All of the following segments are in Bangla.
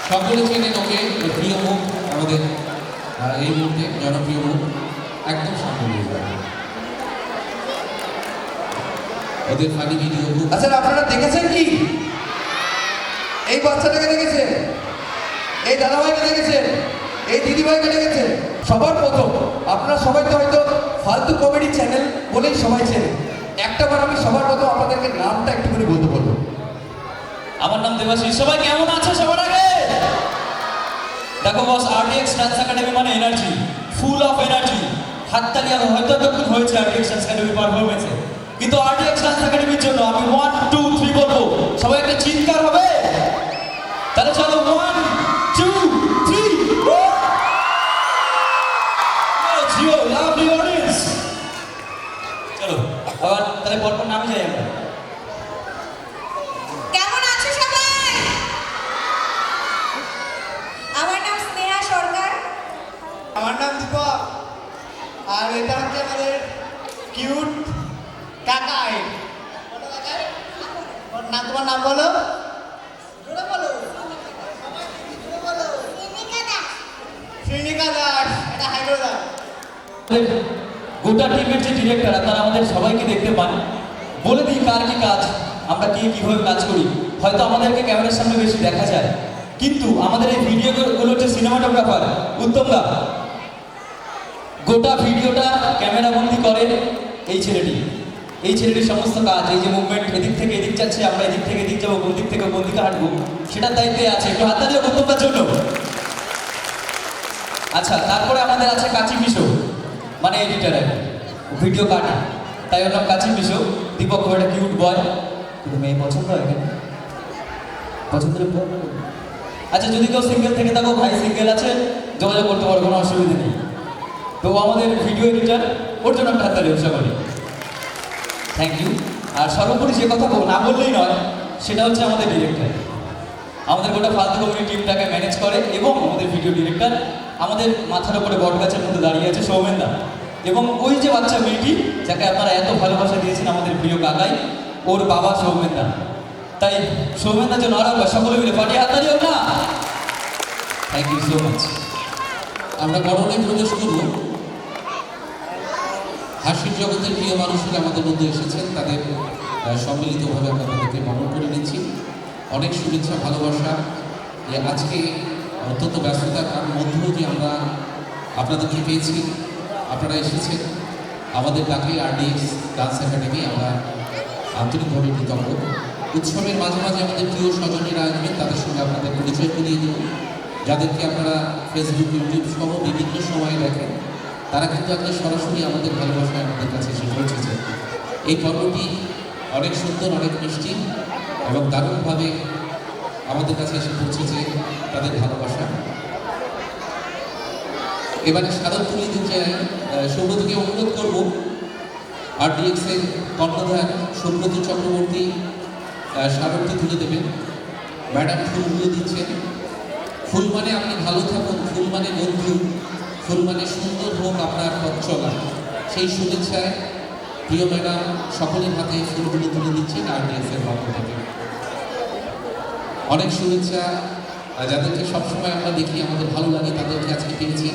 সকলে চেনেন ওকে, প্রিয় মুখ আমাদের এই মুহূর্তে জনপ্রিয় মুখ, একদম সামনে নিয়ে যাবে ওদের ফানি ভিডিও। আচ্ছা, আপনারা দেখেছেন কি? এই বাচ্চাটাকে দেখেছেন, এই দাদাভাইকে দেখেছেন, এই দিদিভাইকে দেখেছেন? সবার প্রথম আপনারা সবাই তো হয়তো ফালতু কমেডি চ্যানেল বলেই সবাই চেনেন। একটাবার আমি সবার প্রথম আপনাদেরকে নামটা একটু করে বলতে বলবো। আমার নাম দেবাশিস। সবাই কেমন আছে? সবার আগে দেখো বস, আরডিএক্স ডান্স একাডেমি মানে এনার্জি, ফুল অফ এনার্জি। হাততালি হয়তো এতক্ষণ হয়েছে আরডিএক্স ডান্স একাডেমি পারফরমেন্সে, কিন্তু আরডিএক্স ডান্স একাডেমির জন্য আমি 1 2 3 বলবো, সবাই একটা চিৎকার হবে। তাহলে চলো 1 2 3। জিও লাভলি অডিয়েন্স, চলো আবার তাহলে পরপর নামে যাই আমরা। কেমন আছো সবাই? আমার নাম স্নেহা সরকার। আমার নাম দীপক, আর এটা হচ্ছে আমাদের কিউট কাকাই। ওর নাম, তোমার নাম বলো, জোরে বলো, শ্রীনিকা দাস। এটা হাই করে দাও। গোটা টিমের যে ডিরেক্টর, আপনারা আমাদের সবাইকে দেখতে পান। বলে দিই কার কি কাজ, আমরা কে কীভাবে কাজ করি। হয়তো আমাদেরকে ক্যামেরার সামনে বেশি দেখা যায়, কিন্তু আমাদের এই ভিডিওগুলোর যে সিনেমাটোগ্রাফার উত্তম দা, গোটা ভিডিওটা ক্যামেরাবন্দি করে এই ছেলেটি। এই ছেলেটির সমস্ত কাজ, এই যে মুভমেন্ট, এদিক থেকে এদিক যাচ্ছে, আমরা এদিক থেকে এদিক যাবো, কোন দিক থেকে কোন দিকে হাঁটবো, সেটার দায়িত্বে আছে। একটু হাতটা দিয়ে উত্তমদার জন্য। আচ্ছা, তারপরে আমাদের আছে কাচি মিশো, মানে এডিটার, ভিডিও কাটে, তাই ওর নাম কাচি মিশো। দীপক খুব একটা কিউট বয়, কিন্তু মেয়ে পছন্দ হয় কেন? পছন্দের বয়। আচ্ছা, যদি কেউ সিঙ্গেল থেকে থাকো, ভাই সিঙ্গেল আছে, যোগাযোগ করতে পারো, কোনো অসুবিধা নেই। তো আমাদের ভিডিও এডিটার, ওর জন্য একটা হাততালি ব্যবসা করি। Thank you. আর সর্বোপরি যে কথা না বললেই নয়, সেটা হচ্ছে আমাদের ডিরেক্টর। আমাদের গোটা ফালতু কমিউনি টিমটাকে ম্যানেজ করে, এবং আমাদের ভিডিও ডিরেক্টর আমাদের মাথার উপরে বট গাছের মধ্যে দাঁড়িয়ে আছে সৌমেন দা। এবং ওই যে বাচ্চা মেয়েটি যাকে আপনারা এত ভালোবাসা দিয়েছেন, আমাদের প্রিয় কাকাই, ওর বাবা সৌমেন দা। তাই সৌমেন দার জন্য আরো সকলে মিলে পাঠিয়ে হাততালি হোক না। Thank you so much. আমরা গরমে প্রবেশ করব। হাসির জগতের প্রিয় মানুষরা আমাদের মধ্যে এসেছেন, তাদের সম্মিলিতভাবে আমরা তাদেরকে বরণ করে নিচ্ছি। অনেক শুভেচ্ছা, ভালোবাসা। আজকে অত্যন্ত ব্যস্ততার মধ্যেও যে আমরা আপনাদেরকে পেয়েছি, আপনারা এসেছেন আমাদের ডাকে আরডিএক্স ডান্স একাডেমি, আমরা আন্তরিকভাবে কৃতজ্ঞ। উৎসবের মাঝে মাঝে আমাদের প্রিয় স্বজনেরা আসবেন, তাদের সঙ্গে আপনাদের পরিচয় করিয়ে দেব। যাদেরকে আপনারা ফেসবুক, ইউটিউব সহ বিভিন্ন সময়ে দেখেন, তারা কিন্তু আজকে সরাসরি আমাদের ভালোবাসায় আমাদের কাছে এসে পৌঁছেছে। এই পর্বটি অনেক সুন্দর, অনেক মিষ্টি এবং দারুণভাবে আমাদের কাছে এসে পৌঁছেছে তাদের ভালোবাসা। এবারে স্মারক তুলে দিতে চাই, সৌব্রতকে অনুরোধ করব আরডিএক্সের কর্ণধার সৌব্রত চক্রবর্তী স্মারকটি তুলে দেবেন। ম্যাডাম ফুলগুলো দিচ্ছেন। ফুল মানে আপনি ভালো থাকুন, ফুল মানে বন্ধু, ফুল মানে সুন্দর হোক আপনার পথ চলা। সেই শুভেচ্ছায় প্রিয় ম্যাডাম সকলের হাতে ফুলগুলো তুলে দিচ্ছেন আরডিএক্সের পক্ষ থেকে। অনেক শুভেচ্ছা। যাদেরকে সবসময় আমরা দেখি, আমাদের ভালো লাগে, তাদেরকে আজকে পেয়েছি।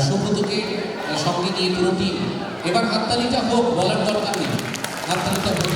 সুব্রতকে সঙ্গে নিয়ে পুরো টিম। এবার হাততালিটা হোক, বলার দরকার নেই, হাততালিটা হোক।